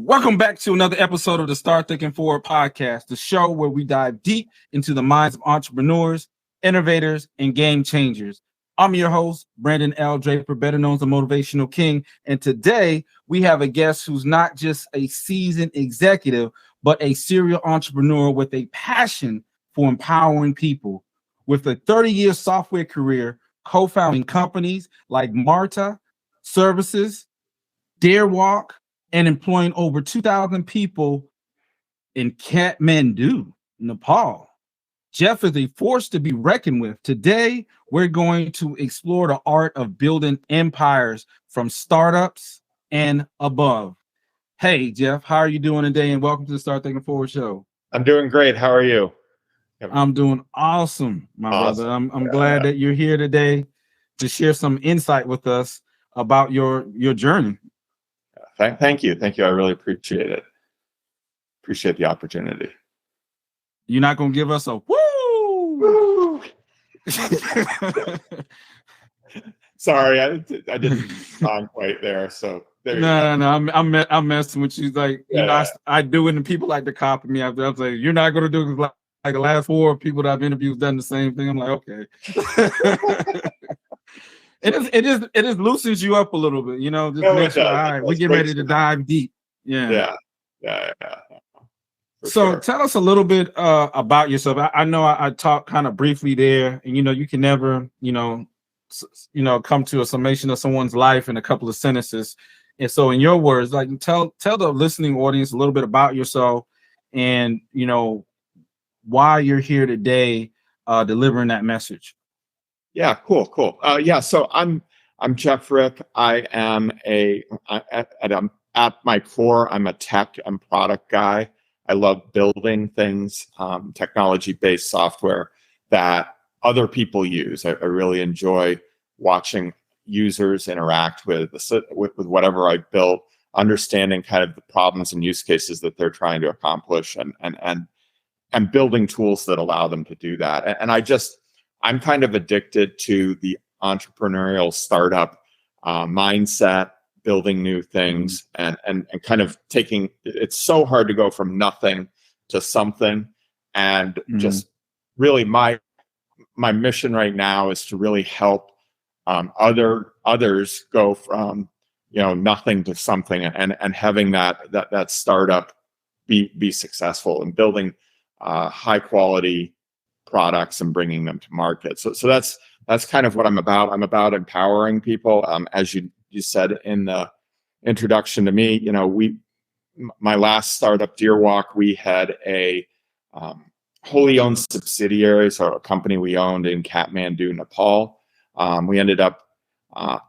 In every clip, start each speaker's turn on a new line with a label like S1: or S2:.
S1: Welcome back to another episode of the Start Thinking Forward podcast, the show where we dive deep into the minds of entrepreneurs, innovators, and game changers. I'm your host, Brandon L. Draper, better known as the Motivational King. And today we have a guest who's not just a seasoned executive, but a serial entrepreneur with a passion for empowering people. With a 30-year software career, co-founding companies like Marta Services, Deerwalk, and employing over 2,000 people in Kathmandu, Nepal. Jeff is a force to be reckoned with. Today, we're going to explore the art of building empires from startups and above. Hey, Jeff, how are you doing today? And welcome to the Start Thinking Forward show.
S2: I'm doing great. How are you?
S1: I'm doing awesome, my brother. I'm glad that you're here today to share some insight with us about your journey.
S2: Thank you. I really appreciate it. Appreciate the opportunity.
S1: You're not going to give us a woo?
S2: Sorry, I didn't sound quite there. So there.
S1: No. I'm messing with you. Like, you know, I do it, and people like to copy me after. I'm like, you're not going to do it like the last 4 people that I've interviewed done the same thing. I'm like, okay. It just loosens you up a little bit, you know. Just makes you, all right, we get ready to dive deep. Yeah. So tell us a little bit about yourself. I know I talked kind of briefly there, and you can never, come to a summation of someone's life in a couple of sentences. And so, in your words, like tell the listening audience a little bit about yourself, and why you're here today, delivering that message.
S2: Yeah, cool. So I'm Jeff Ripp. I am at my core, I'm a tech and product guy. I love building things, technology-based software that other people use. I really enjoy watching users interact with whatever I built, understanding kind of the problems and use cases that they're trying to accomplish, and building tools that allow them to do that. And I'm kind of addicted to the entrepreneurial startup mindset, building new things, and kind of taking. It's so hard to go from nothing to something, and just really my mission right now is to really help others go from nothing to something, and having that startup be successful and building high quality products and bringing them to market. So that's kind of what I'm about. I'm about empowering people. As you said in the introduction to me, my last startup, Deerwalk, we had a wholly owned subsidiary, so a company we owned in Kathmandu, Nepal. We ended up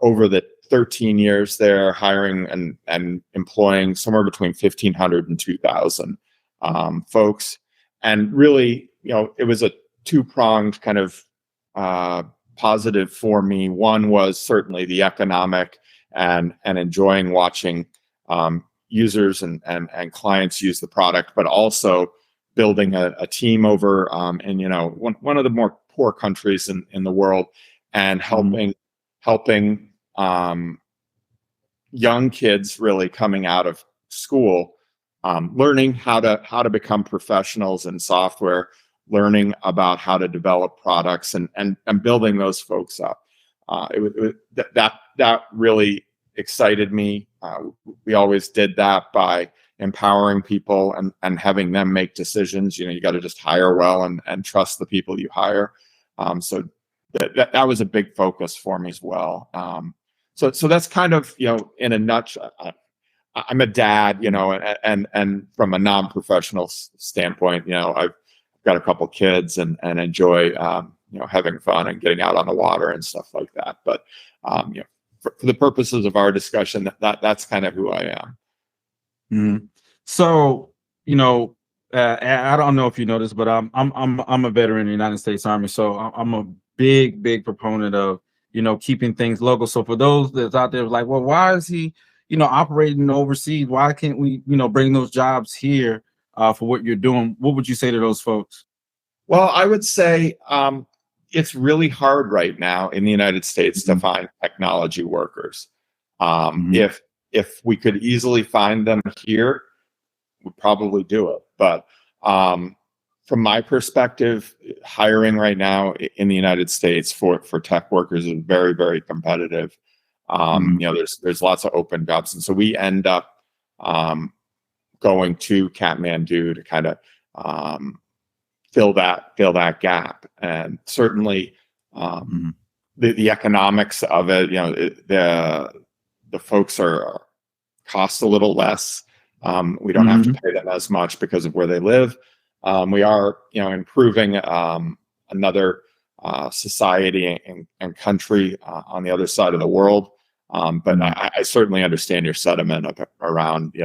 S2: over the 13 years there hiring and employing somewhere between 1,500 and 2,000 folks. And really, it was a two-pronged kind of positive for me. One was certainly the economic and enjoying watching users and clients use the product, but also building a team over in one of the more poor countries in the world, and helping young kids really coming out of school, learning how to become professionals in software, learning about how to develop products, and building those folks up. That really excited me. We always did that by empowering people and having them make decisions. You got to just hire well and trust the people you hire. So that was a big focus for me as well. So that's kind of, in a nutshell. I'm a dad, and from a non-professional standpoint, I've got a couple kids and enjoy, having fun and getting out on the water and stuff like that. But, for the purposes of our discussion, that's kind of who I am.
S1: Mm-hmm. So, I don't know if you know this, but I'm a veteran in the United States Army. So I'm a big proponent of, keeping things local. So for those that's out there like, well, why is he, operating overseas? Why can't we, bring those jobs here for what you're doing? What would you say to those folks?
S2: Well, I would say it's really hard right now in the United States to find technology workers. If we could easily find them here, would probably do it. But from my perspective, hiring right now in the United States for tech workers is very, very competitive. There's lots of open jobs, and so we end up going to Kathmandu to kind of fill that gap. And certainly the economics of it, the folks cost a little less. We don't have to pay them as much because of where they live. We are, improving another society and country on the other side of the world. But I certainly understand your sentiment around,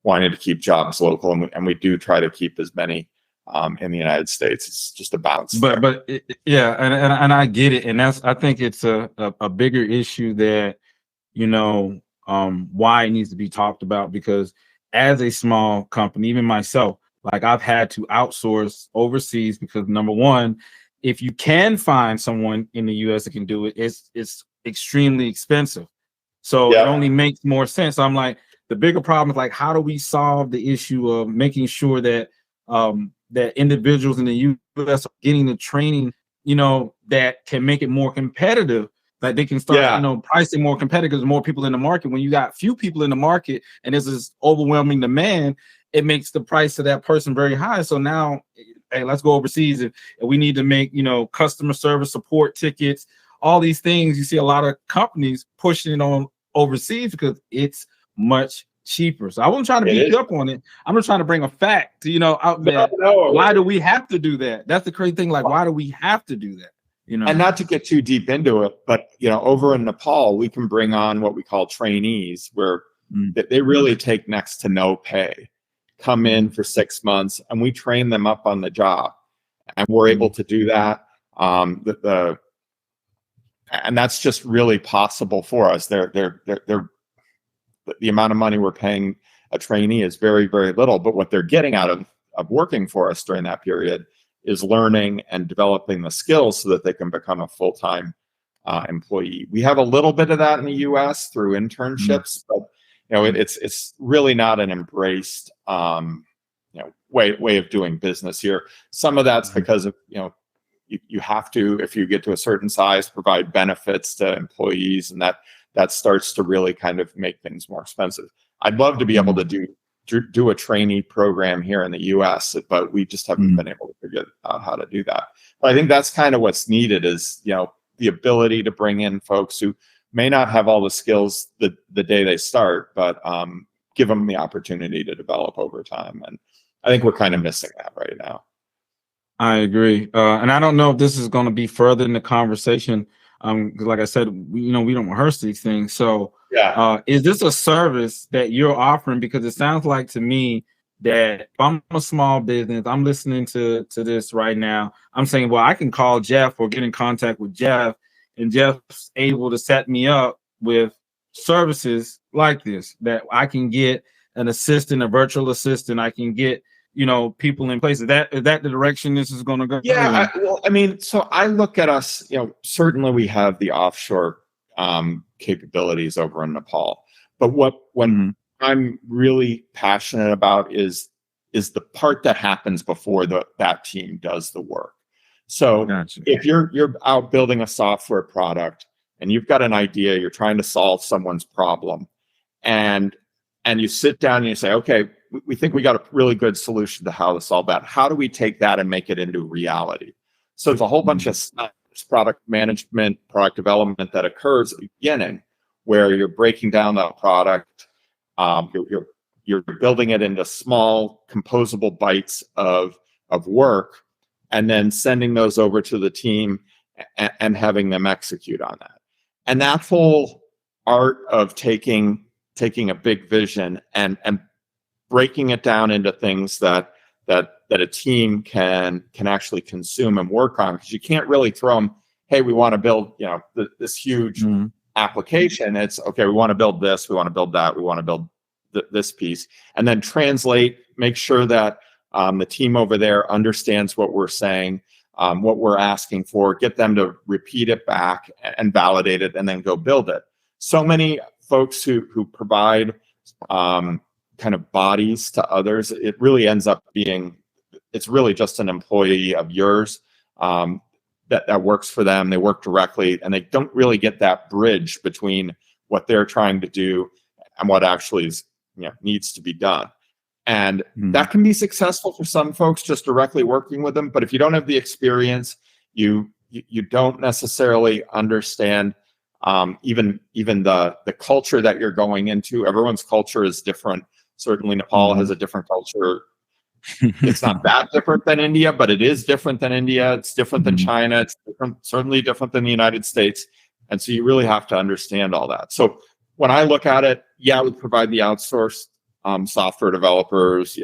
S2: wanting to keep jobs local, and we do try to keep as many in the United States. It's just a balance.
S1: Yeah, and I get it, and I think it's a bigger issue that why it needs to be talked about, because as a small company, even myself, like I've had to outsource overseas because number one, if you can find someone in the US that can do it, it's extremely expensive. So it only makes more sense. I'm like, the bigger problem is like, how do we solve the issue of making sure that that individuals in the US are getting the training, that can make it more competitive, that they can start, pricing more competitive because more people in the market. When you got few people in the market and there's this overwhelming demand, it makes the price of that person very high. So now, hey, let's go overseas and we need to make, customer service support tickets, all these things. You see a lot of companies pushing it on overseas because it's much cheaper. So I wasn't trying to beat you up on it. I'm just trying to bring a fact, out there. Why do we have to do that? That's the crazy thing. Like, why do we have to do that?
S2: And not to get too deep into it, but over in Nepal, we can bring on what we call trainees, where they really take next to no pay, come in for 6 months, and we train them up on the job, and we're able to do that. And that's just really possible for us. The amount of money we're paying a trainee is very, very little, but what they're getting out of working for us during that period is learning and developing the skills so that they can become a full-time employee. We have a little bit of that in the US through internships, but it's really not an embraced way of doing business here. Some of that's because of you have to, if you get to a certain size, provide benefits to employees, and that starts to really kind of make things more expensive. I'd love to be able to do a trainee program here in the US, but we just haven't been able to figure out how to do that. But I think that's kind of what's needed is, the ability to bring in folks who may not have all the skills the day they start, but give them the opportunity to develop over time. And I think we're kind of missing that right now.
S1: I agree. And I don't know if this is going to be further in the conversation. Like I said, we don't rehearse these things. So is this a service that you're offering? Because it sounds like to me that if I'm a small business, I'm listening to this right now, I'm saying, well, I can call Jeff or get in contact with Jeff, and Jeff's able to set me up with services like this, that I can get an assistant, a virtual assistant. I can get, people in place. Is that the direction this is going to go?
S2: Yeah. So I look at us, certainly we have the offshore capabilities over in Nepal, but what I'm really passionate about is the part that happens before that team does the work. So if you're out building a software product and you've got an idea, you're trying to solve someone's problem, and you sit down and you say, okay, we think we got a really good solution to how to solve that. How do we take that and make it into reality? So there's a whole bunch of product management, product development that occurs at the beginning, where you're breaking down that product, you're building it into small composable bites of work, and then sending those over to the team and having them execute on that. And that whole art of taking a big vision and breaking it down into things that a team can actually consume and work on, because you can't really throw them, hey, we want to build this huge application. It's okay, we want to build this, we want to build that, we want to build this piece, and then translate, make sure that the team over there understands what we're saying, what we're asking for, get them to repeat it back and validate it, and then go build it. So many folks who provide kind of bodies to others. It really ends up being, it's really just an employee of yours that works for them. They work directly, and they don't really get that bridge between what they're trying to do and what actually is, needs to be done. And that can be successful for some folks just directly working with them. But if you don't have the experience, you don't necessarily understand even the culture that you're going into. Everyone's culture is different. Certainly Nepal has a different culture. It's not that different than India, but it is different than India. It's different than China. It's certainly different than the United States. And so you really have to understand all that. So when I look at it, we provide the outsourced software developers,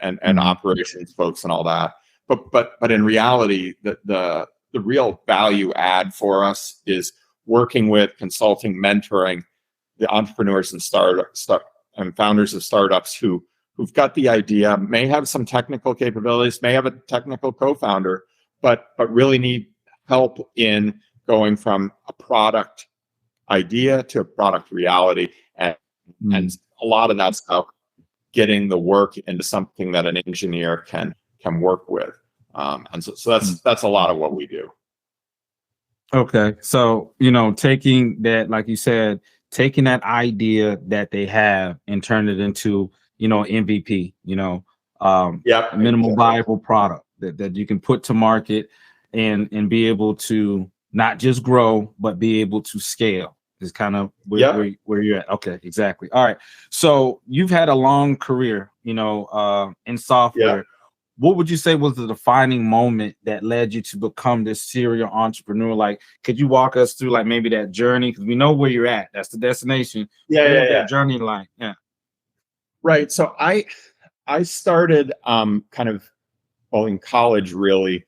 S2: and operations folks and all that. But in reality, the real value add for us is working with, consulting, mentoring the entrepreneurs and founders of startups who've got the idea, may have some technical capabilities, may have a technical co-founder, but really need help in going from a product idea to a product reality. And a lot of that's about getting the work into something that an engineer can work with. And so that's a lot of what we do.
S1: Okay. So, taking that, like you said, taking that idea that they have and turn it into, MVP, minimum viable product that you can put to market and be able to not just grow, but be able to scale is kind of where you're at. Okay, exactly. All right. So you've had a long career, in software. What would you say was the defining moment that led you to become this serial entrepreneur? Like, could you walk us through like maybe that journey? Because we know where you're at. That's the destination. That journey like,
S2: Right. So I started kind of, in college, really.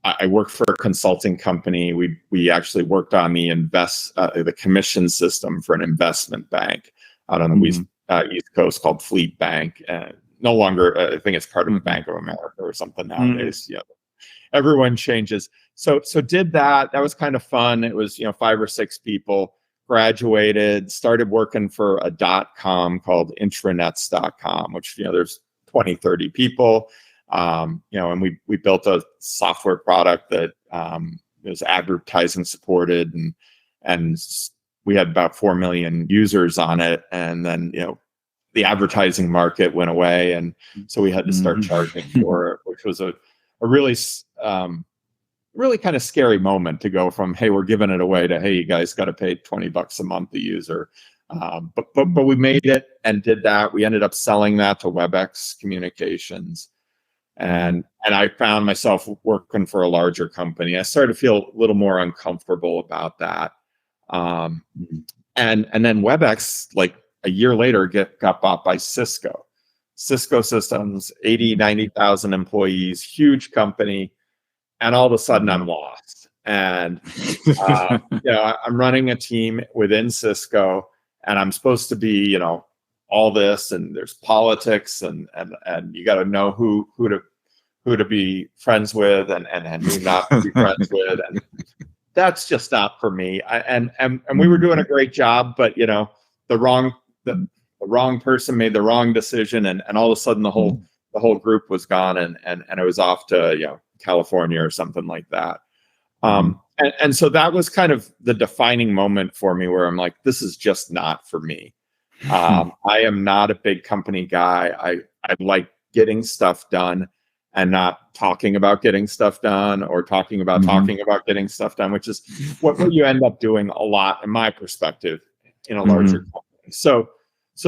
S2: I worked for a consulting company. We actually worked on the commission system for an investment bank out on the East Coast called Fleet Bank. No longer, I think it's part of Bank of America or something nowadays. Everyone changes. So did that. That was kind of fun. It was 5 or 6 people. Graduated, started working for a .com called intranets.com, which there's 20, 30 people. And we built a software product that was advertising supported, and we had about 4 million users on it. And then the advertising market went away, and so we had to start charging for it, which was a really really kind of scary moment to go from, hey, we're giving it away, to, hey, you guys got to pay $20 a month a user. But we made it and did that. We ended up selling that to WebEx Communications. And I found myself working for a larger company. I started to feel a little more uncomfortable about that. And then WebEx, like a year later, got bought by Cisco. Cisco Systems, 80, 90,000 employees, huge company. And all of a sudden I'm lost. And, I'm running a team within Cisco, and I'm supposed to be, all this, and there's politics, and you got to know who to be friends with and who not to be friends with. And that's just not for me. And we were doing a great job, but the wrong person made the wrong decision, and all of a sudden the whole group was gone, and it was off to California or something like that. And so that was kind of the defining moment for me, where I'm like, this is just not for me. I am not a big company guy. I like getting stuff done and not talking about getting stuff done, or talking about getting stuff done, which is what you end up doing a lot, in my perspective, in a larger company. So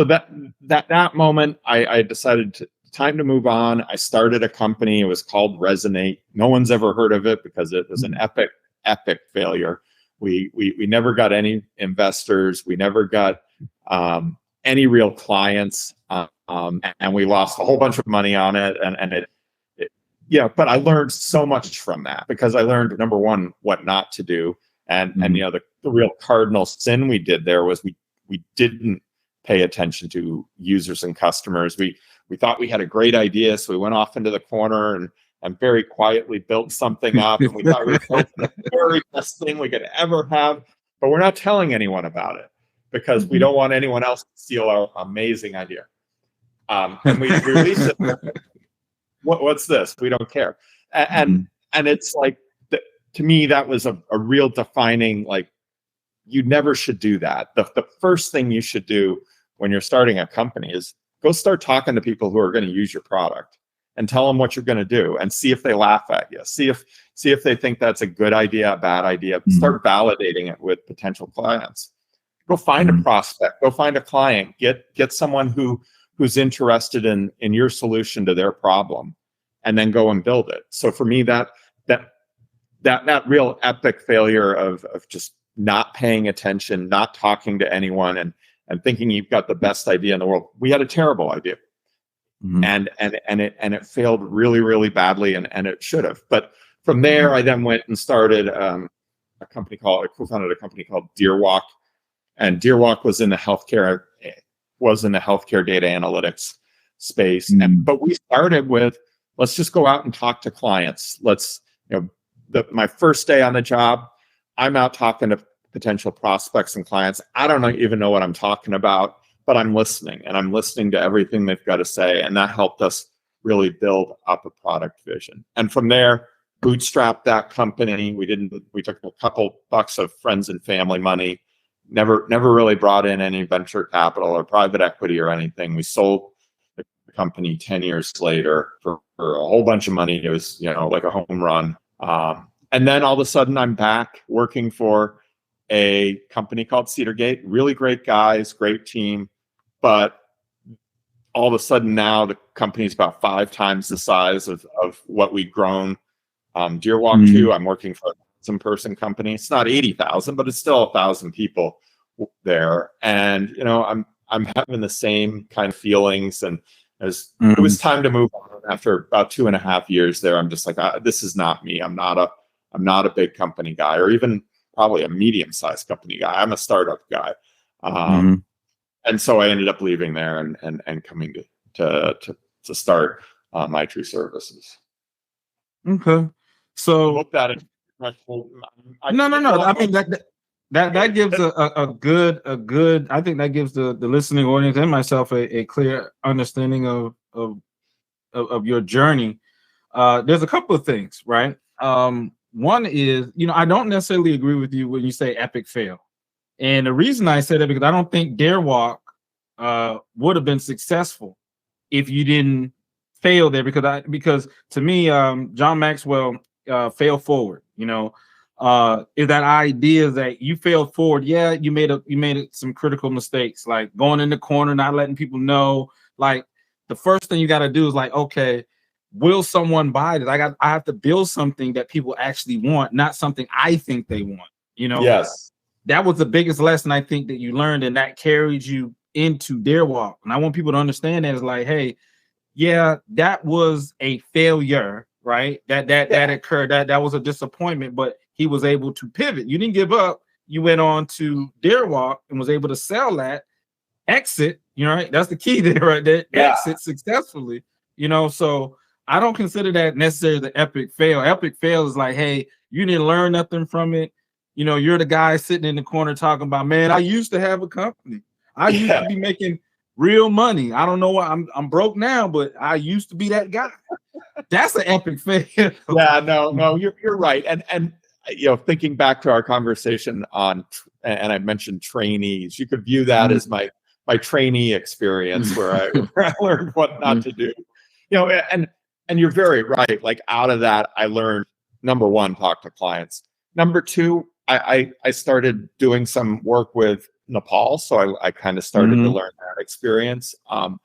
S2: that moment, I decided time to move on. I started a company. It was called Resonate. No one's ever heard of it because it was an epic failure. We never got any investors. We never got any real clients, and we lost a whole bunch of money on it. And but I learned so much from that, because I learned, number one, what not to do, and the real cardinal sin we did there was we didn't pay attention to users and customers. We thought we had a great idea, so we went off into the corner and very quietly built something up, and we thought we were building the very best thing we could ever have, but we're not telling anyone about it. because we don't want anyone else to steal our amazing idea. And we released it. What's this? We don't care. And it's like, to me, that was a real defining, like, you never should do that. The first thing you should do when you're starting a company is go start talking to people who are going to use your product and tell them what you're going to do and see if they laugh at you. See if they think that's a good idea, a bad idea. Start validating it with potential clients. Go find a prospect. Go find a client. Get someone who's interested in your solution to their problem, and then go and build it. So for me, that real epic failure of just not paying attention, not talking to anyone, and thinking you've got the best idea in the world. We had a terrible idea. And it failed really, really badly, and it should have. But from there, I then went and started I co-founded a company called Deerwalk, and Deerwalk was in the healthcare data analytics space. But we started with, let's just go out and talk to clients. My first day on the job, I'm out talking to potential prospects and clients. I don't even know what I'm talking about, but I'm listening, and I'm listening to everything they've got to say. And that helped us really build up a product vision. And from there, bootstrapped that company. We took a couple bucks of friends and family money, never really brought in any venture capital or private equity or anything. We sold the company 10 years later for a whole bunch of money. It was, like a home run. And then all of a sudden I'm back working for a company called Cedargate. Really great guys, great team. But all of a sudden now the company's about 5 times the size of what we've grown. Deerwalk 2, I'm working for a 1,000-person company. It's not 80,000, but it's still 1,000 people there. And, I'm having the same kind of feelings. And it was time to move on after about 2.5 years there. I'm just like, this is not me. I'm not a big company guy, or even probably a medium-sized company guy. I'm a startup guy. And so I ended up leaving there and coming to start My True Services.
S1: Okay. So
S2: I hope that
S1: no. I mean that gives a good. I think that gives the listening audience and myself a clear understanding of your journey. There's a couple of things, right? One is, I don't necessarily agree with you when you say epic fail. And the reason I say that, because I don't think Deerwalk would have been successful if you didn't fail there. Because to me, John Maxwell, fail forward. Is that idea that you failed forward? Yeah, you made some critical mistakes, like going in the corner, not letting people know. Like, the first thing you got to do is like, okay, will someone buy this? I have to build something that people actually want, not something I think they want.
S2: Yes.
S1: That was the biggest lesson I think that you learned, and that carried you into Deerwalk. And I want people to understand that it's like, hey, yeah, that was a failure, right? That occurred. That was a disappointment, but he was able to pivot. You didn't give up. You went on to Deerwalk and was able to sell that, exit. Right? That's the key there, right? That exit successfully. So I don't consider that necessarily the epic fail. Epic fail is like, hey, you didn't learn nothing from it. You're the guy sitting in the corner talking about, man, I used to have a company. I used to be making real money. I don't know why I'm broke now, but I used to be that guy. That's an epic fail.
S2: Yeah, no, you're right. And thinking back to our conversation and I mentioned trainees, you could view that as my trainee experience where I learned what not to do. And you're very right. Like, out of that, I learned, number one, talk to clients. Number two, I started doing some work with Nepal, so I kind of started to learn that experience. And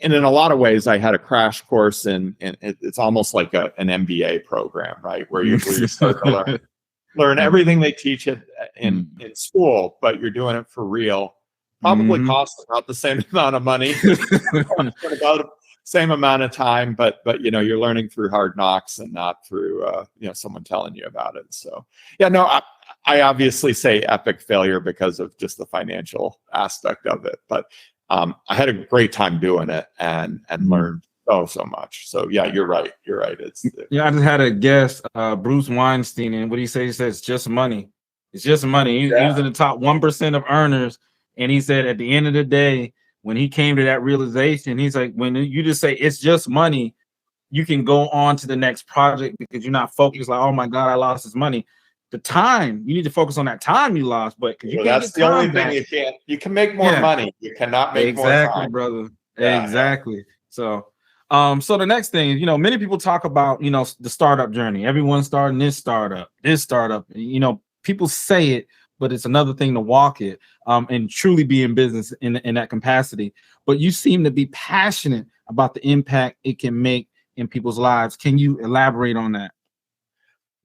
S2: in a lot of ways, I had a crash course in it's almost like an MBA program, right? Where you start to learn everything they teach it in school, but you're doing it for real. Probably costs about the same amount of money, about the same amount of time, but you're learning through hard knocks and not through someone telling you about it. So I obviously say epic failure because of just the financial aspect of it, but I had a great time doing it and learned so much. So yeah, you're right. I just
S1: had a guest, Bruce Weinstein, and what he says, it's just money. It's just money. He was in the top 1% of earners. And he said at the end of the day, when he came to that realization, he's like, when you just say it's just money, you can go on to the next project because you're not focused like, oh my God, I lost this money. The time, you need to focus on that time you lost, but you can't
S2: that's the only thing you can't. You can make more money. You cannot make more time.
S1: Brother. Yeah, exactly. So so the next thing is, many people talk about, the startup journey. Everyone's starting this startup. People say it, but it's another thing to walk it and truly be in business in that capacity. But you seem to be passionate about the impact it can make in people's lives. Can you elaborate on that?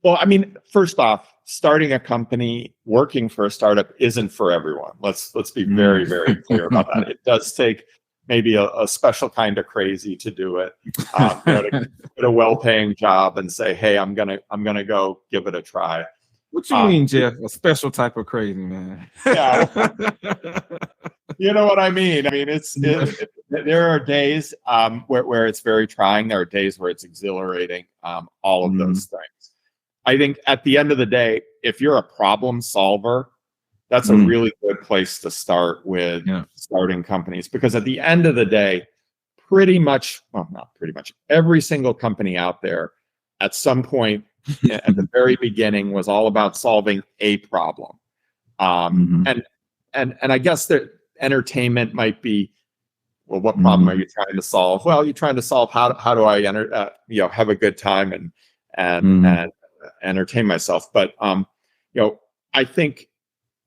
S2: Well, I mean, first off, starting a company, working for a startup isn't for everyone. Let's be very, very clear about that. It does take maybe a special kind of crazy to do it. To get a well-paying job and say, "Hey, I'm gonna go give it a try."
S1: What you mean, Jeff? A special type of crazy, man?
S2: Yeah, you know what I mean. I mean, there are days where it's very trying. There are days where it's exhilarating. All of those things. I think at the end of the day, if you're a problem solver, that's a really good place to start with starting companies, because at the end of the day, not pretty much every single company out there at some point at the very beginning was all about solving a problem. And I guess that entertainment might be, well, what problem are you trying to solve? Well, you're trying to solve how do I have a good time and entertain myself. But I think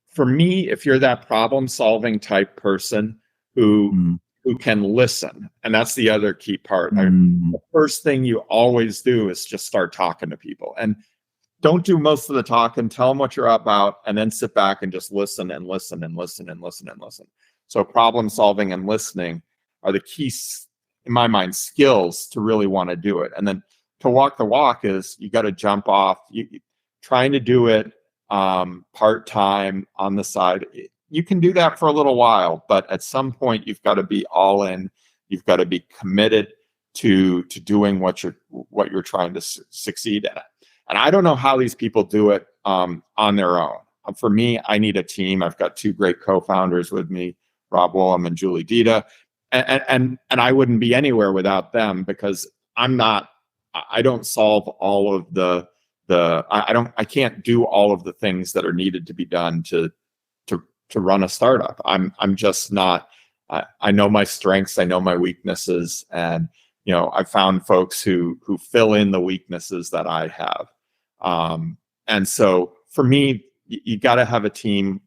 S2: for me, if you're that problem solving type person who can listen, and that's the other key part. The first thing you always do is just start talking to people, and don't do most of the talking. Tell them what you're about, and then sit back and just listen and listen and listen and listen and listen. So problem solving and listening are the key, in my mind, skills to really want to do it. And then to walk the walk is you got to jump off. Trying to do it part-time on the side. You can do that for a little while, but at some point you've got to be all in. You've got to be committed to doing what you're trying to succeed at. And I don't know how these people do it on their own. For me, I need a team. I've got two great co-founders with me, Rob Wollum and Julie Dita, and I wouldn't be anywhere without them, because I don't solve all of I can't do all of the things that are needed to be done to run a startup. I'm just not. I know my strengths. I know my weaknesses, and I found folks who fill in the weaknesses that I have. And so for me, you got to have a team.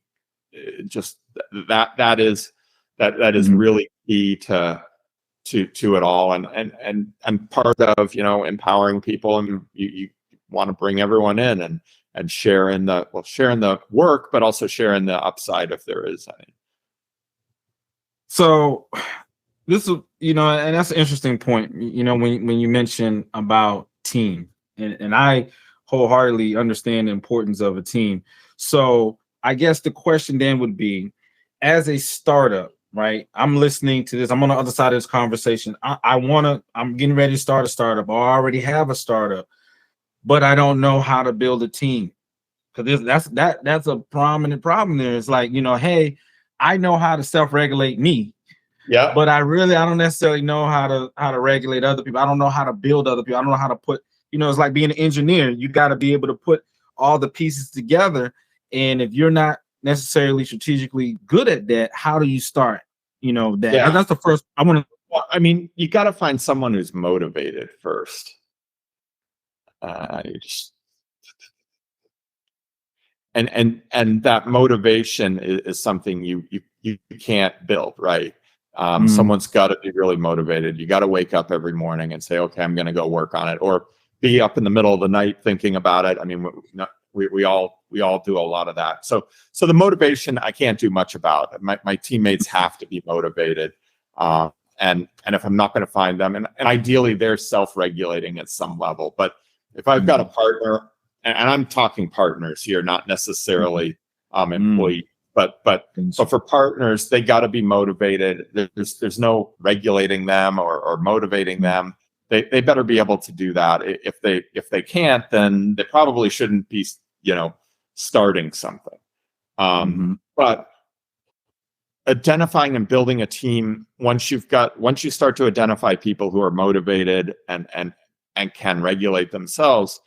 S2: Just that is really key to it all, and part of empowering people, and you want to bring everyone in and share in the work, but also share in the upside if there is any.
S1: So this is, and that's an interesting point, when you mention about team, and I wholeheartedly understand the importance of a team. So I guess the question then would be, as a startup, right? I'm listening to this. I'm on the other side of this conversation. I'm getting ready to start a startup, or I already have a startup, but I don't know how to build a team. Because that's a prominent problem there. It's like, hey, I know how to self-regulate me.
S2: Yeah.
S1: But I don't necessarily know how to regulate other people. I don't know how to build other people. I don't know how to put, it's like being an engineer. You got to be able to put all the pieces together. And if you're not necessarily strategically good at that, how do you start? That. Yeah. That's the first.
S2: Well, I mean, you got to find someone who's motivated first. And that motivation is something you can't build, right? Someone's got to be really motivated. You got to wake up every morning and say, okay, I'm going to go work on it, or be up in the middle of the night thinking about it. I mean, we all do a lot of that. So the motivation I can't do much about. My teammates have to be motivated, and if I'm not going to find them, and ideally they're self-regulating at some level. But if I've got a partner, and I'm talking partners here, not necessarily employees, but for partners, they got to be motivated. There's no regulating them or motivating them. They better be able to do that. If they can't, then they probably shouldn't be starting something. But identifying and building a team, once you start to identify people who are motivated and can regulate themselves,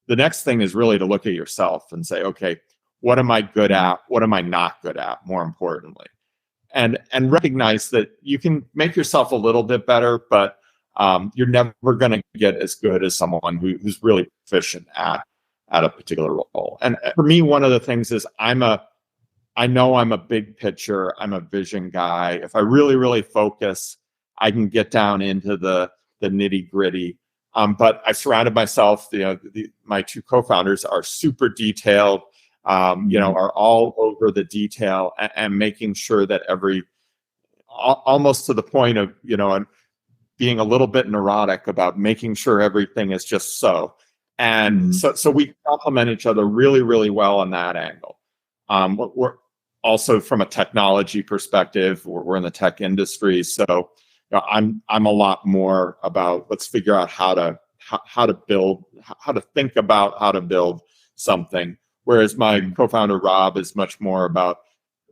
S2: the next thing is really to look at yourself and say, okay, what am I good at? What am I not good at? More importantly, and recognize that you can make yourself a little bit better, but you're never going to get as good as someone who's really proficient at a particular role. And for me, one of the things is I know I'm a big picture. I'm a vision guy. If I really, really focus, I can get down into the nitty gritty. But I've surrounded myself, my two co-founders are super detailed, are all over the detail and making sure that almost to the point of, being a little bit neurotic about making sure everything is just so. And so we complement each other really, really well on that angle. We're also, from a technology perspective, we're in the tech industry, so I'm a lot more about let's figure out how to think about how to build something. Whereas my co-founder Rob is much more about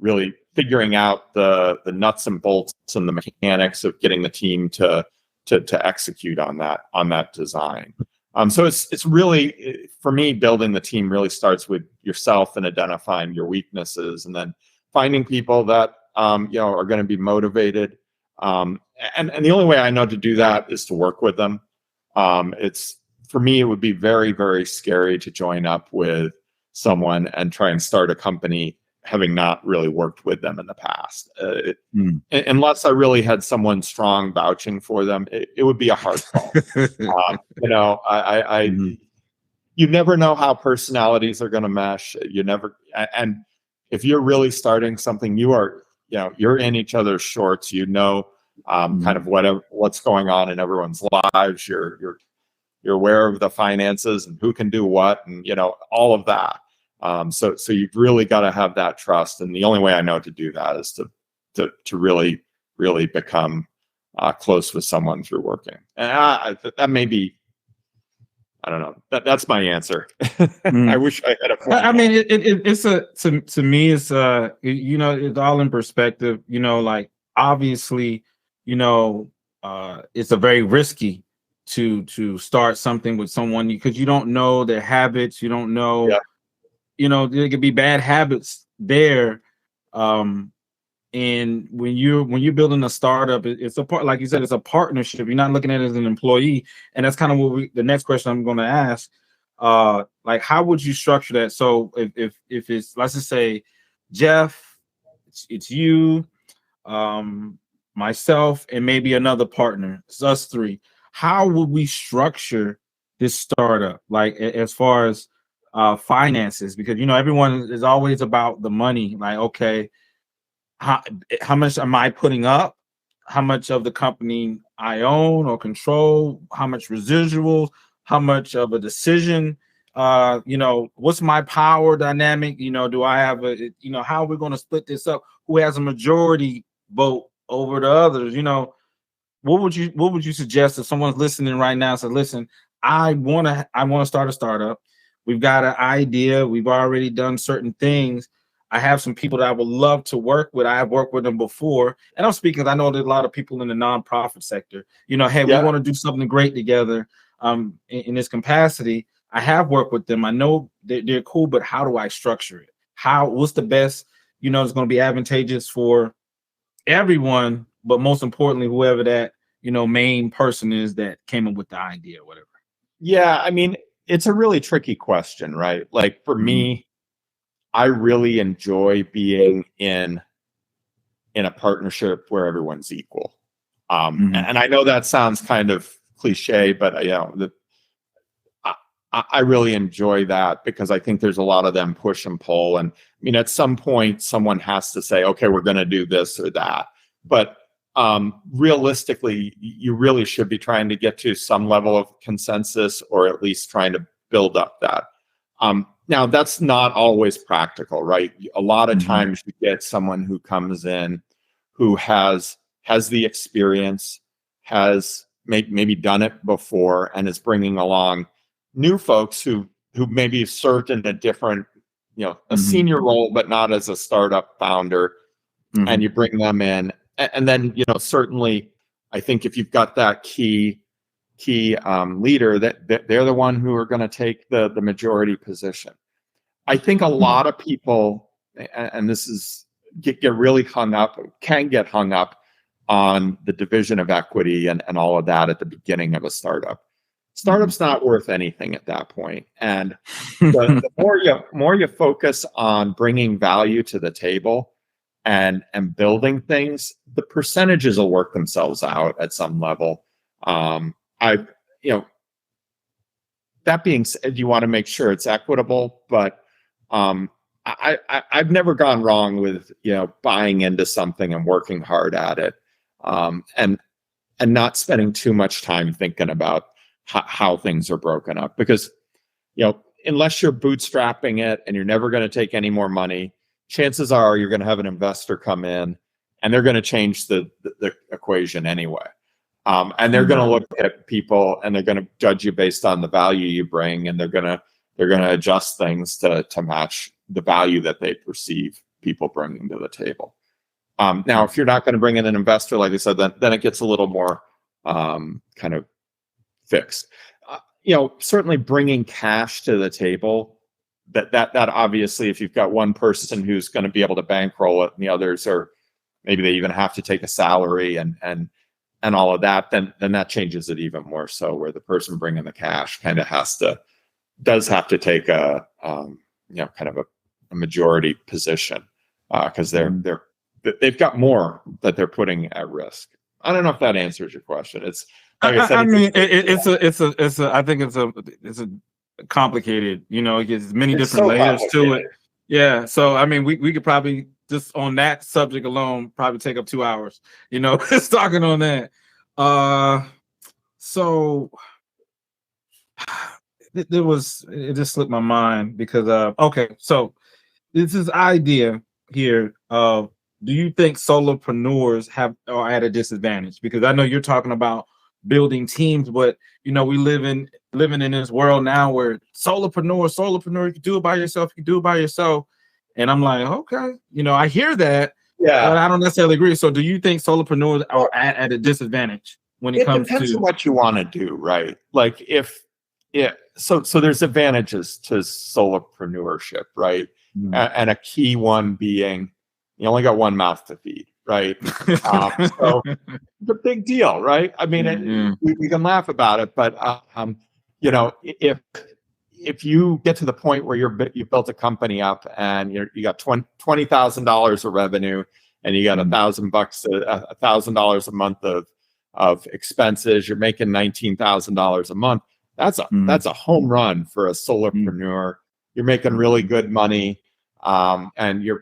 S2: really figuring out the nuts and bolts and the mechanics of getting the team to execute on that design. So it's really, for me, building the team really starts with yourself and identifying your weaknesses, and then finding people that are going to be motivated. And the only way I know to do that is to work with them. For me, it would be very, very scary to join up with someone and try and start a company having not really worked with them in the past. Unless I really had someone strong vouching for them, it would be a hard call. You never know how personalities are going to mesh. And if you're really starting something, you're in each other's shorts. Kind of what's going on in everyone's lives. You're aware of the finances and who can do what, and all of that. So you've really got to have that trust, and the only way I know to do that is to really, really become close with someone through working. And that may be, I don't know. That's my answer. I wish I had a point.
S1: I mean, to me, it's it's all in perspective. Like, obviously, it's a very risky to start something with someone because you don't know their habits. You don't know. Yeah. There could be bad habits there. And when you're building a startup, it's a part, like you said, it's a partnership. You're not looking at it as an employee. And that's kind of what the next question I'm going to ask. Like, how would you structure that? So if it's, let's just say, Jeff, it's you, myself, and maybe another partner. It's us three. How would we structure this startup? Like, as far as finances, because everyone is always about the money. Like, okay, how much am I putting up? How much of the company I own or control? How much residuals? How much of a decision? What's my power dynamic? Do I have how are we going to split this up? Who has a majority vote over the others? What would you suggest if someone's listening right now and said, listen, I want to start a startup. We've got an idea. We've already done certain things. I have some people that I would love to work with. I have worked with them before. And I'm speaking, I know there's a lot of people in the nonprofit sector. Hey, we want to do something great together in this capacity. I have worked with them. I know they're cool, but how do I structure it? What's the best, it's going to be advantageous for everyone, but most importantly, whoever that, main person is that came up with the idea or whatever.
S2: Yeah, I mean, it's a really tricky question, right? Like, for me, I really enjoy being in a partnership where everyone's equal. And I know that sounds kind of cliche, but I really enjoy that because I think there's a lot of them push and pull. And I mean, at some point, someone has to say, okay, we're going to do this or that. But realistically, you really should be trying to get to some level of consensus, or at least trying to build up that. Now, that's not always practical, right? A lot of times you get someone who comes in who has the experience, has maybe done it before, and is bringing along new folks who maybe served in a different a senior role, but not as a startup founder, and you bring them in, and then certainly, I think if you've got that key leader, that they're the one who are going to take the majority position. I think a lot of people, and this is get really can get hung up on the division of equity and all of that at the beginning of a startup. Startup's not worth anything at that point. And the more you focus on bringing value to the table and building things, the percentages will work themselves out at some level. That being said, you want to make sure it's equitable, but I've never gone wrong with buying into something and working hard at it, and not spending too much time thinking about how things are broken up, because unless you're bootstrapping it and you're never going to take any more money, chances are you're going to have an investor come in and they're going to change the equation anyway, and they're going to look at people and they're going to judge you based on the value you bring, and they're going to adjust things to match the value that they perceive people bringing to the table. Now, if you're not going to bring in an investor, like I said, then it gets a little more kind of fixed. Certainly bringing cash to the table, that obviously, if you've got one person who's going to be able to bankroll it and the others are, maybe they even have to take a salary and all of that, then that changes it even more so, where the person bringing the cash kind of does have to take a kind of a majority position, because they've got more that they're putting at risk. I don't know if that answers your question. It's like I said,
S1: I mean, I think it's a complicated. It gets many different layers to it. Yeah. So I mean, we could probably just on that subject alone probably take up 2 hours. Just talking on that. So it just slipped my mind because okay. So this is idea here of, do you think solopreneurs are at a disadvantage? Because I know you're talking about building teams, but we living in this world now where solopreneur, you can do it by yourself, and I'm like, okay, I hear that, but I don't necessarily agree. So do you think solopreneurs are at a disadvantage when it comes
S2: depends
S1: to
S2: on what you want to do, right? Like so there's advantages to solopreneurship, right? And a key one being, you only got one mouth to feed, right? So it's a big deal, right? I mean, we can laugh about it, but if you get to the point where you built a company up and you got $20,000 of revenue and you got $1,000 a month of expenses, you're making $19,000 a month. That's a home run for a solopreneur. You're making really good money, and you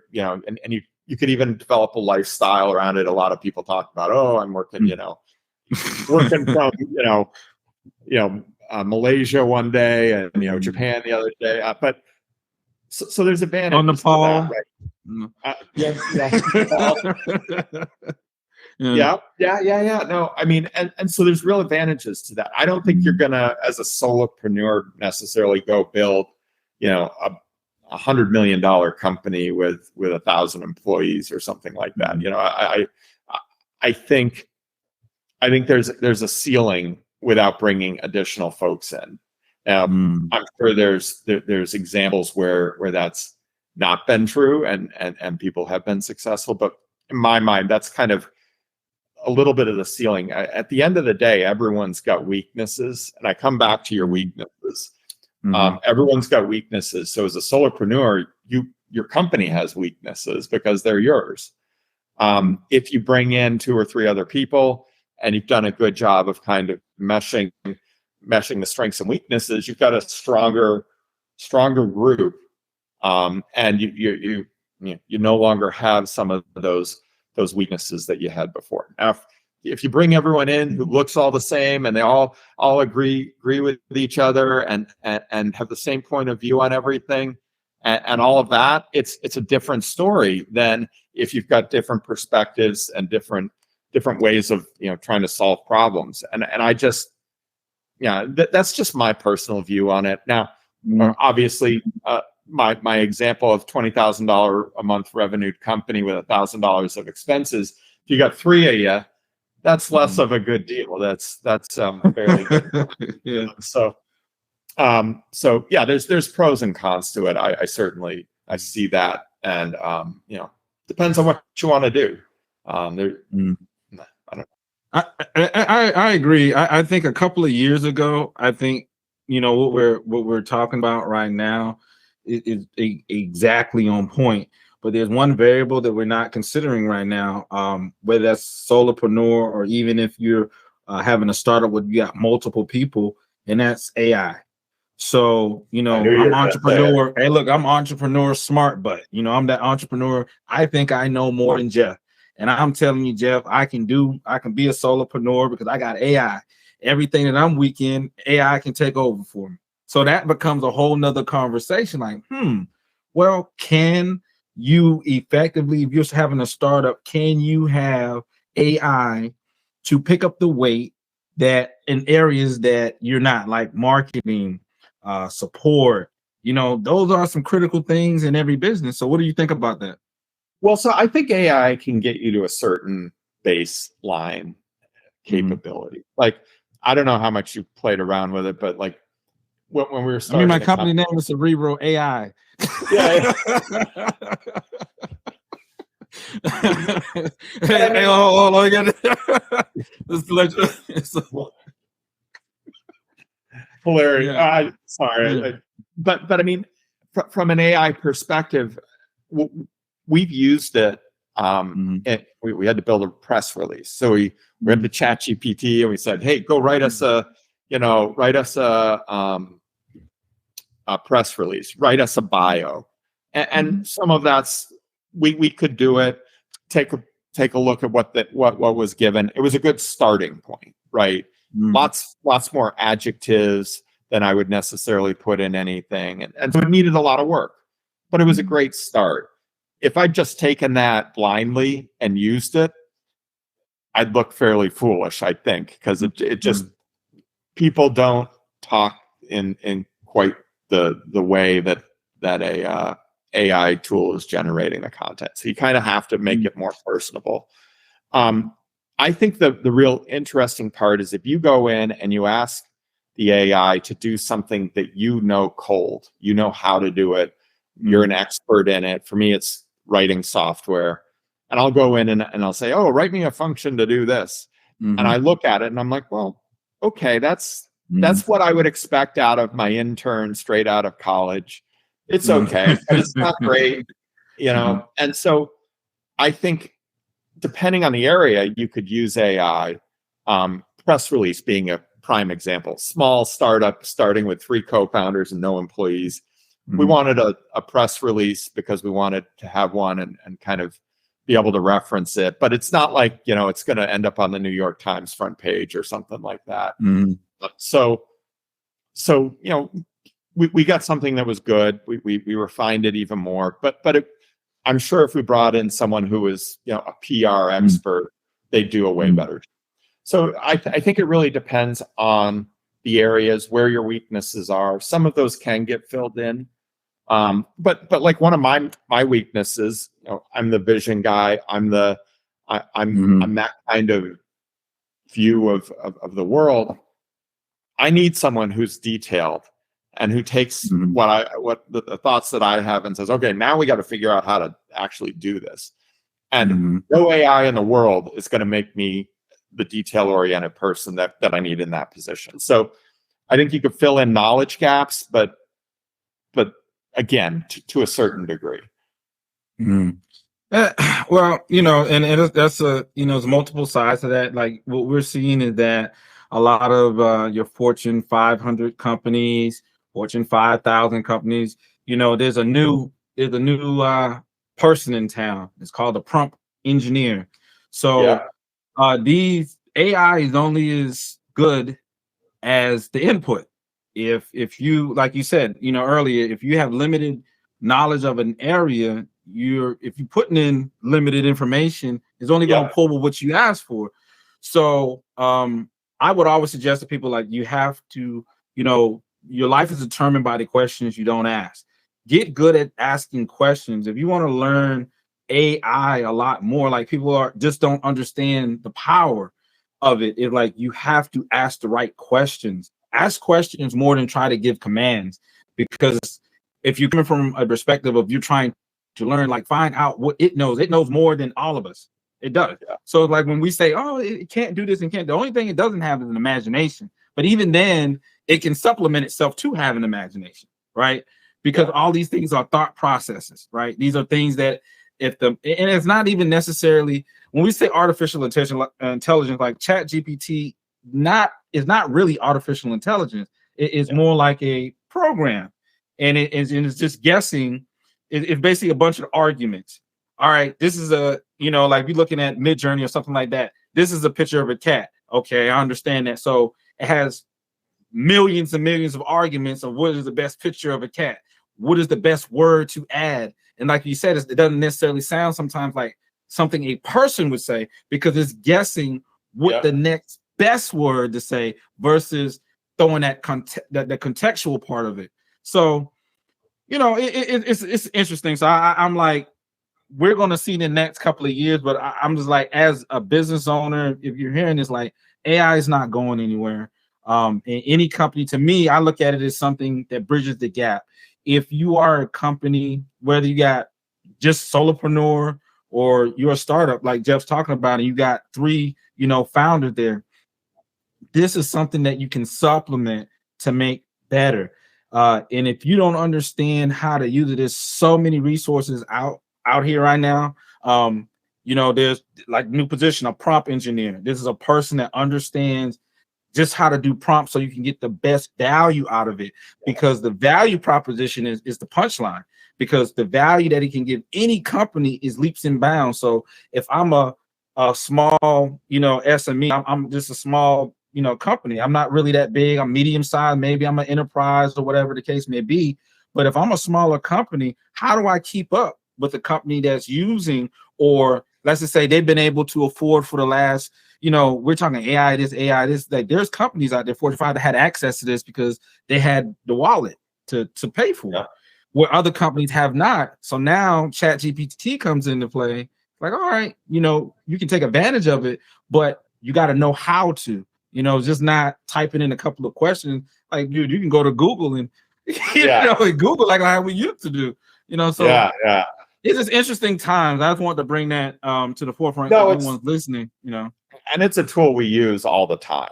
S2: could even develop a lifestyle around it. A lot of people talk about, I'm working, working from, Malaysia one day and, Japan the other day. But so there's advantages
S1: on Nepal.
S2: Yeah. No, I mean, and so there's real advantages to that. I don't think you're gonna, as a solopreneur, necessarily go build, a $100 million company with 1,000 employees or something like that. I think there's a ceiling without bringing additional folks in. I'm sure there's examples where that's not been true and people have been successful, but in my mind, that's kind of a little bit of the ceiling. At the end of the day, everyone's got weaknesses, and I come back to your weaknesses. Everyone's got weaknesses. So as a solopreneur, your company has weaknesses because they're yours. If you bring in 2 or 3 other people and you've done a good job of kind of meshing the strengths and weaknesses, you've got a stronger group, and you no longer have some of those weaknesses that you had before. Now, if you bring everyone in who looks all the same and they all agree with each other and have the same point of view on everything and all of that, it's a different story than if you've got different perspectives and different ways of trying to solve problems. And I just that's just my personal view on it. Now, obviously, my example of $20,000 a month revenue company with $1,000 of expenses. If you got three of you, that's less of a good deal. That's fairly good.
S1: Yeah.
S2: So yeah, there's pros and cons to it. I certainly see that, and depends on what you want to do. I don't know.
S1: I agree. I think a couple of years ago, I think what we're talking about right now is exactly on point. But there's one variable that we're not considering right now, whether that's solopreneur or even if you're having a startup where you got multiple people, and that's AI. So, I'm entrepreneur. Hey, look, I'm entrepreneur smart, but I'm that entrepreneur. I think I know more than Jeff. And I'm telling you, Jeff, I can be a solopreneur because I got AI. Everything that I'm weak in, AI can take over for me. So that becomes a whole nother conversation. Like, well, can you effectively, if you're having a startup, can you have AI to pick up the weight that in areas that you're not, like marketing, support? Those are some critical things in every business. So what do you think about that?
S2: Well, so I think AI can get you to a certain baseline capability. Like, I don't know how much you played around with it, but like when we were starting,
S1: my company name is Cerebral AI.
S2: Yeah.
S1: Hey, hold on,
S2: hilarious.
S1: Yeah.
S2: Sorry,
S1: Yeah.
S2: but I mean, from an AI perspective, we've used it. We had to build a press release, so we went to ChatGPT and we said, "Hey, go write us a press release, write us a bio," and some of that's we could do it. Take a look at what was given. It was a good starting point, right? Lots more adjectives than I would necessarily put in anything, and so it needed a lot of work, but it was a great start. If I'd just taken that blindly and used it, I'd look fairly foolish, I think, because it just people don't talk in quite the way that a AI tool is generating the content. So you kind of have to make it more personable. I think the real interesting part is if you go in and you ask the AI to do something that cold, how to do it, you're an expert in it. For me, it's writing software. And I'll go in and I'll say, "Oh, write me a function to do this." And I look at it and I'm like, well, okay, that's what I would expect out of my intern straight out of college. It's okay, but it's not great, And so I think depending on the area, you could use AI. Press release being a prime example. Small startup starting with 3 co-founders and no employees. We wanted a press release because we wanted to have one and kind of be able to reference it. But it's not like, it's going to end up on the New York Times front page or something like that. So we got something that was good. We refined it even more. But I'm sure if we brought in someone who was, a PR expert, they'd do a way better job. So I think it really depends on the areas where your weaknesses are. Some of those can get filled in. But like one of my weaknesses, I'm the vision guy. I'm that kind of view of the world. I need someone who's detailed and who takes what the thoughts that I have and says, okay, now we got to figure out how to actually do this. And no AI in the world is going to make me the detail-oriented person that I need in that position. So I think you could fill in knowledge gaps, but again, to a certain degree.
S1: Well, and that's there's multiple sides to that. Like what we're seeing is that a lot of your Fortune 500 companies, Fortune 5,000 companies, there's a new person in town. It's called a prompt engineer. So these AI is only as good as the input. If you, like you said, earlier, if you have limited knowledge of an area, if you're putting in limited information, it's only going to pull what you ask for. So I would always suggest to people, like, you have to, your life is determined by the questions you don't ask. get good at asking questions. If you want to learn AI a lot more, like people are just don't understand the power of it. It's like you have to ask the right questions. Ask questions more than try to give commands. Because if you're coming from a perspective of you trying to learn, like find out what it knows more than all of us. It does.
S2: Yeah.
S1: So like when we say, oh, it can't do this and can't, the only thing it doesn't have is an imagination. But even then, it can supplement itself to have an imagination, right? Because all these things are thought processes, right? These are things that and it's not even necessarily when we say artificial intelligence, like Chat GPT, is not really artificial intelligence. It is more like a program, and it's just guessing. It's basically a bunch of arguments. All right, this is like you're looking at Midjourney or something like that. This is a picture of a cat. Okay, I understand that. So it has millions and millions of arguments of what is the best picture of a cat. What is the best word to add? And like you said, it doesn't necessarily sound sometimes like something a person would say because it's guessing what the next best word to say versus throwing that the contextual part of it. So, it's interesting. So I'm like, we're going to see in the next couple of years, but I'm just like, as a business owner, if you're hearing this, like AI is not going anywhere. In any company, to me, I look at it as something that bridges the gap. If you are a company, whether you got just solopreneur or you're a startup like Jeff's talking about, and you got 3, founders there, this is something that you can supplement to make better. And if you don't understand how to use it, there's so many resources out here right now. There's like new position, a prompt engineer. This is a person that understands just how to do prompts so you can get the best value out of it, because the value proposition is the punchline, because the value that it can give any company is leaps and bounds. So if I'm a small, SME, I'm just a small, company. I'm not really that big. I'm medium sized. Maybe I'm an enterprise or whatever the case may be. But if I'm a smaller company, how do I keep up with a company that's using, or let's just say they've been able to afford for the last, we're talking AI this, like there's companies out there, 45, that had access to this because they had the wallet to pay for it, where other companies have not. So now Chat GPT comes into play. Like, all right, you can take advantage of it, but you got to know how to, just not typing in a couple of questions. Like, dude, you can go to Google and, Google like how we used to do, so it's just interesting times. I just want to bring that to the forefront. No, everyone's listening,
S2: and it's a tool we use all the time.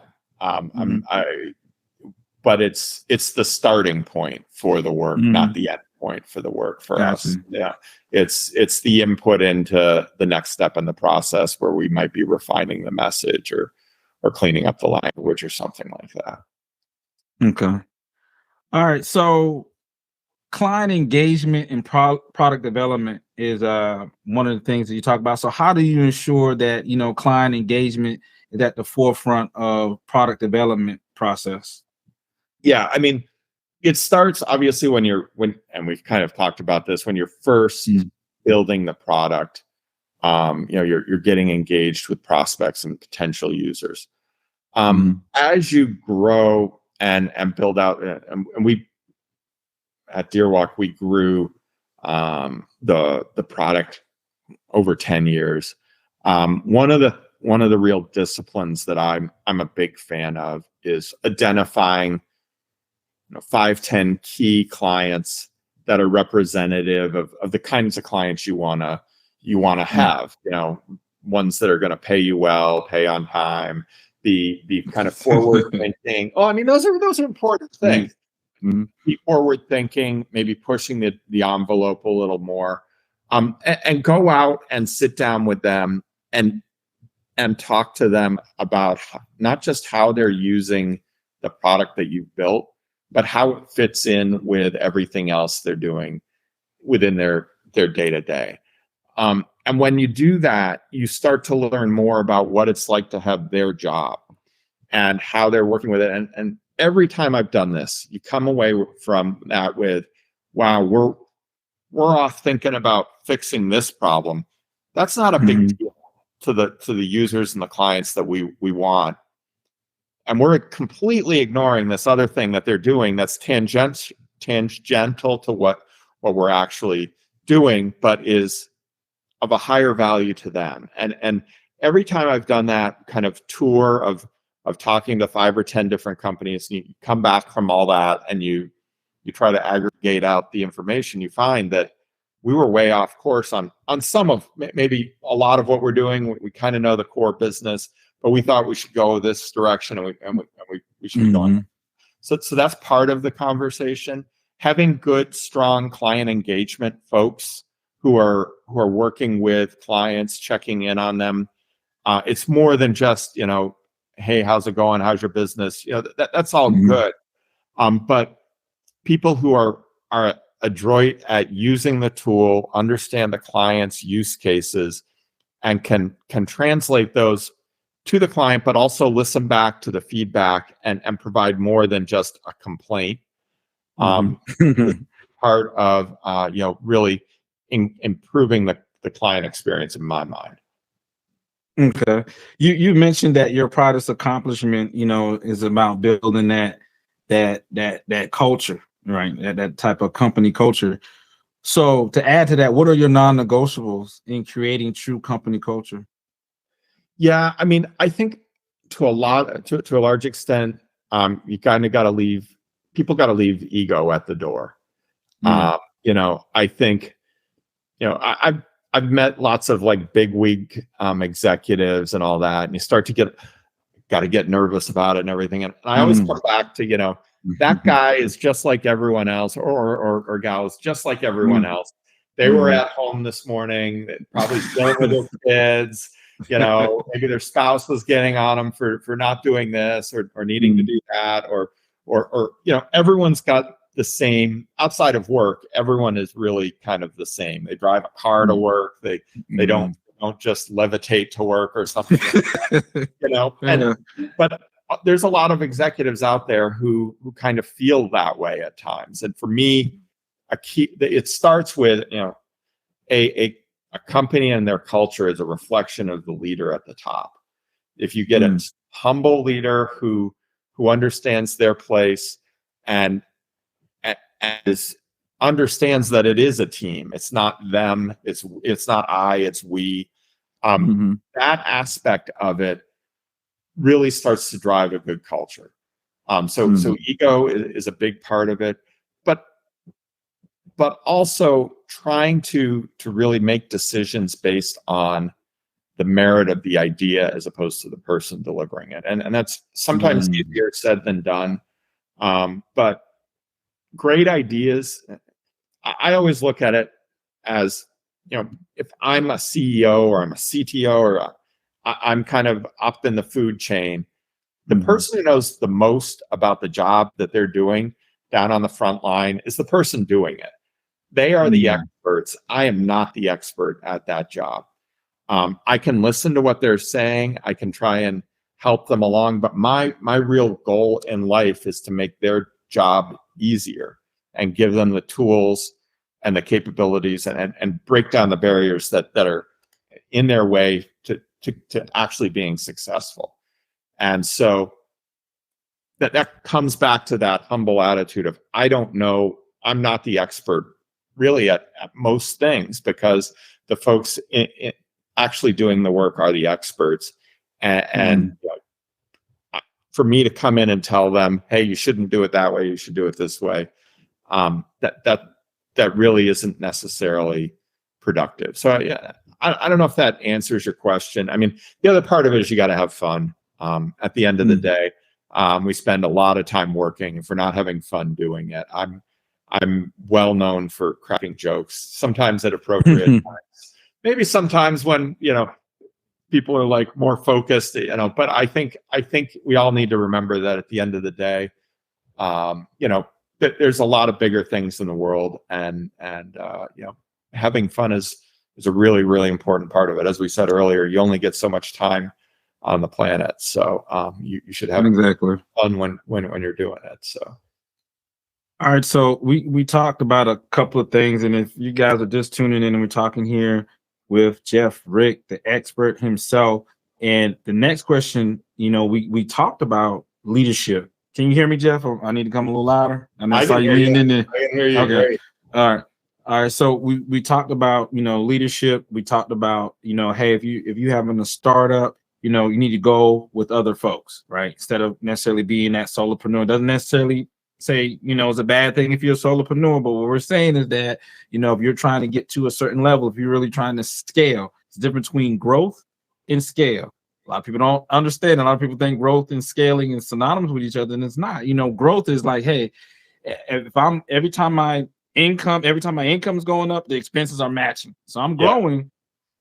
S2: But it's the starting point for the work, not the end point for the work for us. Yeah, it's the input into the next step in the process where we might be refining the message or cleaning up the language or something like that.
S1: Okay. All right. So client engagement and product development is one of the things that you talk about. So how do you ensure that client engagement is at the forefront of product development process?
S2: Yeah, I mean, it starts obviously and we've kind of talked about this, when you're first building the product. You're getting engaged with prospects and potential users. As you grow and build out, and we at Deerwalk, we grew the product over 10 years. One of the real disciplines that I'm a big fan of is identifying 5-10 key clients that are representative of the kinds of clients you want to have, ones that are going to pay you well, pay on time, be kind of forward thinking. Oh, I mean, those are important things. Be forward thinking, maybe pushing the envelope a little more, and go out and sit down with them and talk to them about not just how they're using the product that you've built, but how it fits in with everything else they're doing within their day-to-day. And when you do that, you start to learn more about what it's like to have their job and how they're working with it. And every time I've done this, you come away from that with, wow, we're off thinking about fixing this problem. That's not a big deal to the users and the clients that we want. And we're completely ignoring this other thing that they're doing that's tangential to what what we're actually doing, but is of a higher value to them. And every time I've done that kind of tour of talking to 5 or 10 different companies, and you come back from all that and you try to aggregate out the information, you find that we were way off course on some of, maybe a lot of what we're doing. We kind of know the core business, but we thought we should go this direction, and we should be going. So that's part of the conversation. Having good, strong client engagement folks who are working with clients, checking in on them. It's more than just, hey, how's it going? How's your business? That's all good. But people who are adroit at using the tool, understand the client's use cases, and can translate those to the client, but also listen back to the feedback and provide more than just a complaint. Part of really improving the client experience, in my mind.
S1: Okay, you mentioned that your proudest accomplishment, is about building that culture, right? That type of company culture. So to add to that, what are your non-negotiables in creating true company culture?
S2: Yeah, I mean, I think to a large extent, you kind of got to leave ego at the door. I think, I've met lots of like big wig executives and all that, and you start to got to get nervous about it and everything. And I always come back to, that guy is just like everyone else, or gals just like everyone else. They were at home this morning, probably still with their kids. Maybe their spouse was getting on them for not doing this or needing to do that, or everyone's got the same. Outside of work, everyone is really kind of the same. They drive a car to work. They don't just levitate to work or something like that, but there's a lot of executives out there who kind of feel that way at times. And for me, it starts with, a company and their culture is a reflection of the leader at the top. If you get a humble leader who understands their place and understands that it is a team, it's not them, it's not I, it's we. That aspect of it really starts to drive a good culture. So ego is a big part of it, but also trying to really make decisions based on the merit of the idea as opposed to the person delivering it. And that's sometimes easier said than done. But great ideas, I always look at it as, if I'm a CEO or I'm a CTO or I'm kind of up in the food chain, the person who knows the most about the job that they're doing down on the front line is the person doing it. They are the experts. I am not the expert at that job. I can listen to what they're saying. I can try and help them along, but my real goal in life is to make their job easier and give them the tools and the capabilities and break down the barriers that are in their way to actually being successful. And so that comes back to that humble attitude of, I don't know, I'm not the expert really at most things, because the folks actually doing the work are the experts. And for me to come in and tell them, hey, you shouldn't do it that way, you should do it this way, that really isn't necessarily productive. So I don't know if that answers your question. I mean, the other part of it is you got to have fun. At the end of the day, we spend a lot of time working. If we're not having fun doing it, I'm well known for cracking jokes, sometimes at appropriate times. Maybe sometimes when, people are like more focused, but I think we all need to remember that at the end of the day, that there's a lot of bigger things in the world, and having fun is a really, really important part of it. As we said earlier, you only get so much time on the planet. So you should have fun when you're doing it. So.
S1: All right, so we talked about a couple of things, and if you guys are just tuning in, and we're talking here with Jeff Rick, the expert himself. And the next question, we talked about leadership. Can you hear me, Jeff? Or I need to come a little louder.
S2: I saw you leaning in there. I can hear you.
S1: Okay. Great. All right. All right, so we talked about, leadership. We talked about, hey, if you having a startup, you need to go with other folks, right? Instead of necessarily being that solopreneur. Doesn't necessarily say, it's a bad thing if you're a solopreneur, but what we're saying is that, if you're trying to get to a certain level, if you're really trying to scale, it's the difference between growth and scale. A lot of people don't understand. A lot of people think growth and scaling is synonymous with each other, and it's not. Growth is like, hey, if I'm every time my income is going up, the expenses are matching. So I'm growing.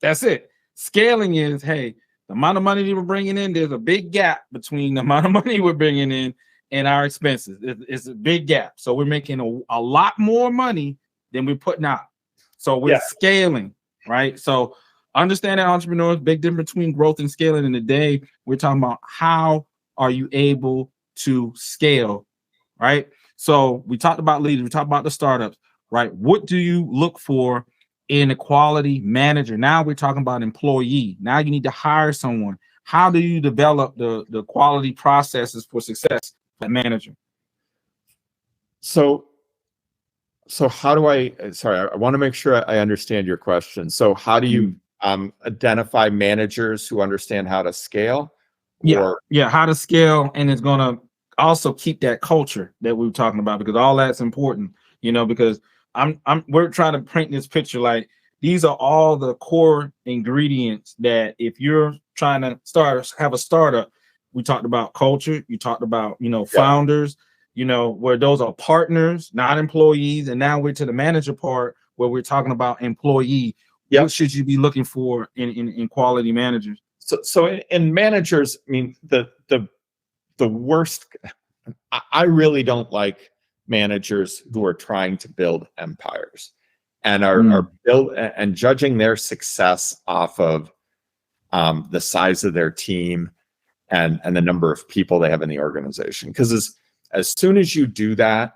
S1: That's it. Scaling is, hey, the amount of money that we're bringing in, there's a big gap between the amount of money we're bringing in and our expenses. It's a big gap. So we're making a lot more money than we're putting out. So we're scaling, right? So understanding entrepreneurs, big difference between growth and scaling. In the day, we're talking about how are you able to scale, right? So we talked about leaders, we talked about the startups, right? What do you look for in a quality manager? Now we're talking about employee. Now you need to hire someone. How do you develop the quality processes for success for a manager?
S2: So how do I want to make sure I understand your question. So how do you identify managers who understand how to scale?
S1: How to scale, and it's going to also keep that culture that we were talking about, because all that's important, because we're trying to paint this picture like these are all the core ingredients that if you're trying to have a startup. We talked about culture, you talked about, founders, where those are partners, not employees. And now we're to the manager part where we're talking about employee. What should you be looking for in quality managers?
S2: So in managers, I mean, the worst, I really don't like managers who are trying to build empires and are build and judging their success off of the size of their team and the number of people they have in the organization. Because as soon as you do that,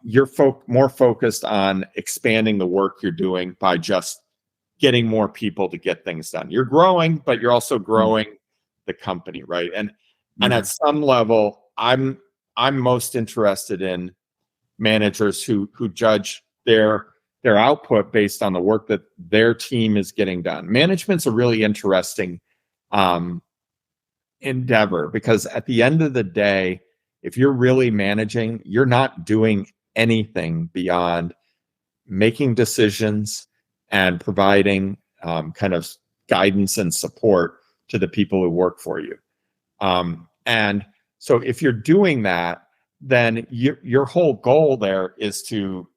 S2: you're more focused on expanding the work you're doing by just getting more people to get things done. You're growing, but you're also growing the company, right? And at some level, I'm most interested in managers who judge their output based on the work that their team is getting done. Management's a really interesting endeavor, because at the end of the day, if you're really managing, you're not doing anything beyond making decisions and providing kind of guidance and support to the people who work for you. And so if you're doing that, then your whole goal there is to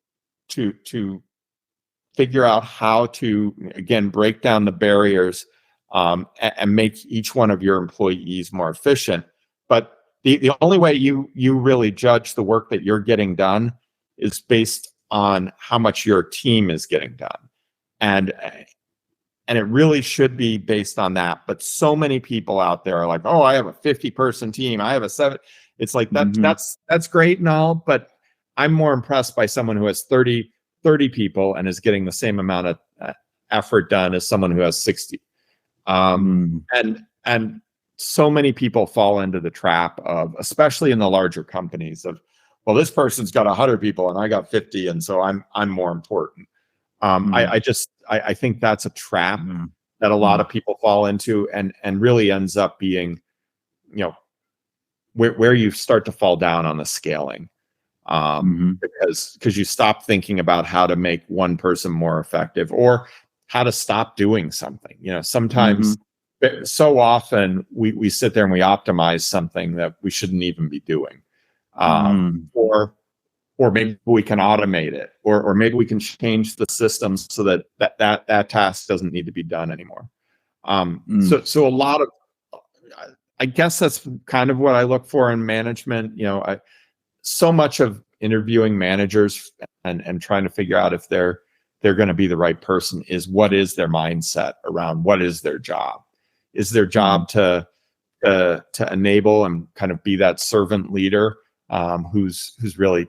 S2: figure out how to, again, break down the barriers and make each one of your employees more efficient. But the only way you really judge the work that you're getting done is based on how much your team is getting done. And it really should be based on that. But so many people out there are like, oh, I have a 50-person team. I have a 7. It's like that's great and all, but I'm more impressed by someone who has 30 people and is getting the same amount of effort done as someone who has 60. And so many people fall into the trap of, especially in the larger companies, of, well, this person's got 100 people and I got 50, and so I'm more important. I think that's a trap that a lot of people fall into, and really ends up being, where you start to fall down on the scaling, because you stop thinking about how to make one person more effective or how to stop doing something. Sometimes, so often we sit there and we optimize something that we shouldn't even be doing, or maybe we can automate it, or maybe we can change the systems so that task doesn't need to be done anymore. So a lot of, I guess that's kind of what I look for in management. So much of interviewing managers and trying to figure out if they're going to be the right person is, what is their mindset around what is their job? Is their job to enable and kind of be that servant leader, who's really,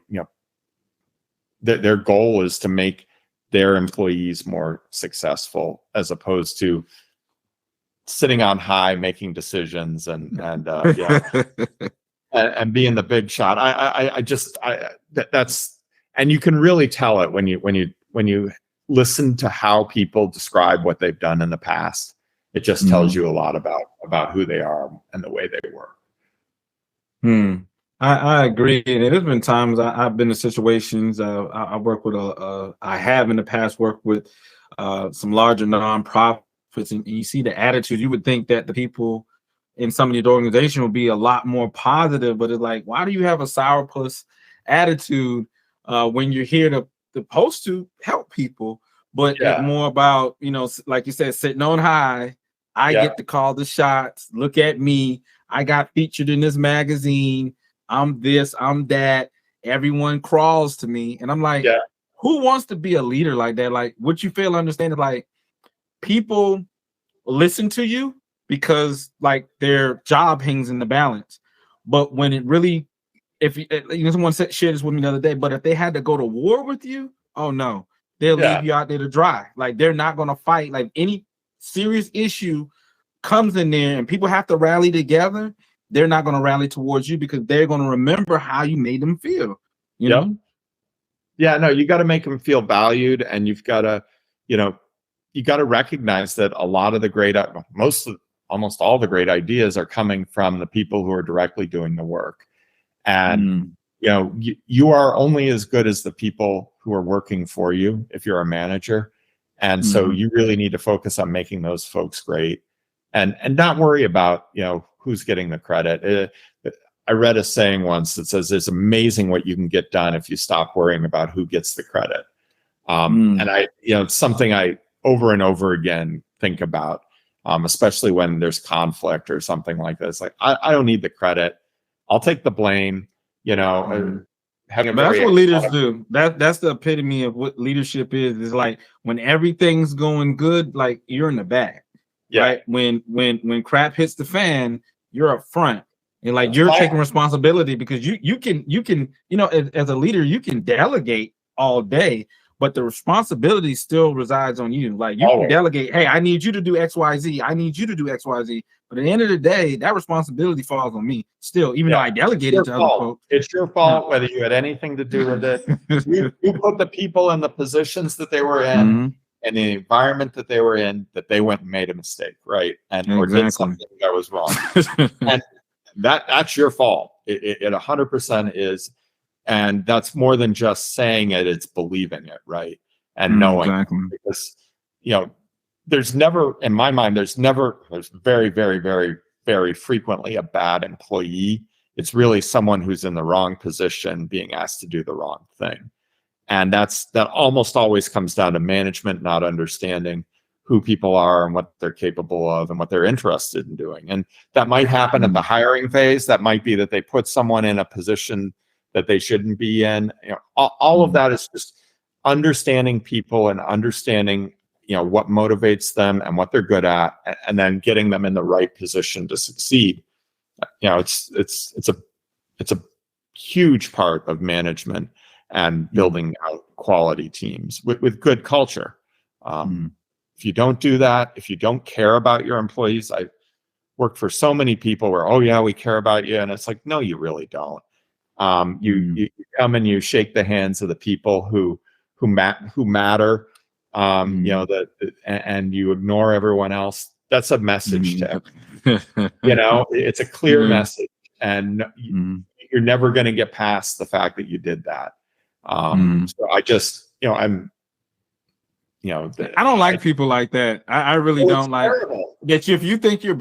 S2: their goal is to make their employees more successful, as opposed to sitting on high making decisions and being the big shot. That's, and you can really tell it when you you listen to how people describe what they've done in the past, it just tells you a lot about who they are and the way they work.
S1: I agree. And there's been times I've been in situations. I work with I have in the past worked with some larger nonprofits, and you see the attitude. You would think that the people in some of these organizations will be a lot more positive, but it's like, why do you have a sourpuss attitude when you're here to supposed to help people? But it's more about, like you said, sitting on high. I get to call the shots. Look at me. I got featured in this magazine. I'm this, I'm that. Everyone crawls to me. And I'm like, who wants to be a leader like that? Like, what you fail to understand is, like, people listen to you because, like, their job hangs in the balance. But when it really, if someone shared this with me the other day, but if they had to go to war with you, oh no, they'll leave you out there to dry. Like, they're not going to fight. Like, any serious issue comes in there and people have to rally together, they're not going to rally towards you because they're going to remember how you made them feel. You know?
S2: Yeah, no, you got to make them feel valued, and you've got to, you got to recognize that a lot of the almost all the great ideas are coming from the people who are directly doing the work. And you are only as good as the people who are working for you if you're a manager. And so you really need to focus on making those folks great, and not worry about, who's getting the credit. I read a saying once that says it's amazing what you can get done if you stop worrying about who gets the credit. And it's something I over and over again think about, especially when there's conflict or something like this. Like, I don't need the credit. I'll take the blame, and
S1: but that's what leaders do. That's the epitome of what leadership is. Is like, when everything's going good, like, you're in the back. Right? When crap hits the fan, you're up front. And, like, you're taking responsibility because you can, as a leader, you can delegate all day, but the responsibility still resides on you. Like, you can delegate, hey, I need you to do XYZ. I need you to do XYZ. But at the end of the day, that responsibility falls on me still, even though I delegated to other folks.
S2: It's your fault whether you had anything to do with it. you put the people in the positions that they were in and the environment that they were in, that they went and made a mistake, right? And or did something that was wrong. And that's your fault. It 100% is. And that's more than just saying it, it's believing it, right? And knowing it. Because, there's never, in my mind, there's very, very, very, very frequently a bad employee. It's really someone who's in the wrong position being asked to do the wrong thing. And that almost always comes down to management not understanding who people are and what they're capable of and what they're interested in doing. And that might happen at the hiring phase. That might be that they put someone in a position that they shouldn't be in. All of that is just understanding people and understanding, what motivates them and what they're good at, and then getting them in the right position to succeed. It's a huge part of management and building out quality teams with good culture. If you don't do that, if you don't care about your employees, I worked for so many people where, oh yeah, we care about you. And it's like, no, you really don't. You come and you shake the hands of the people who matter, and you ignore everyone else. That's a message to everyone. It's a clear message, and you're never going to get past the fact that you did that. So I just, I
S1: don't like people like that. I really don't like that. If you think you're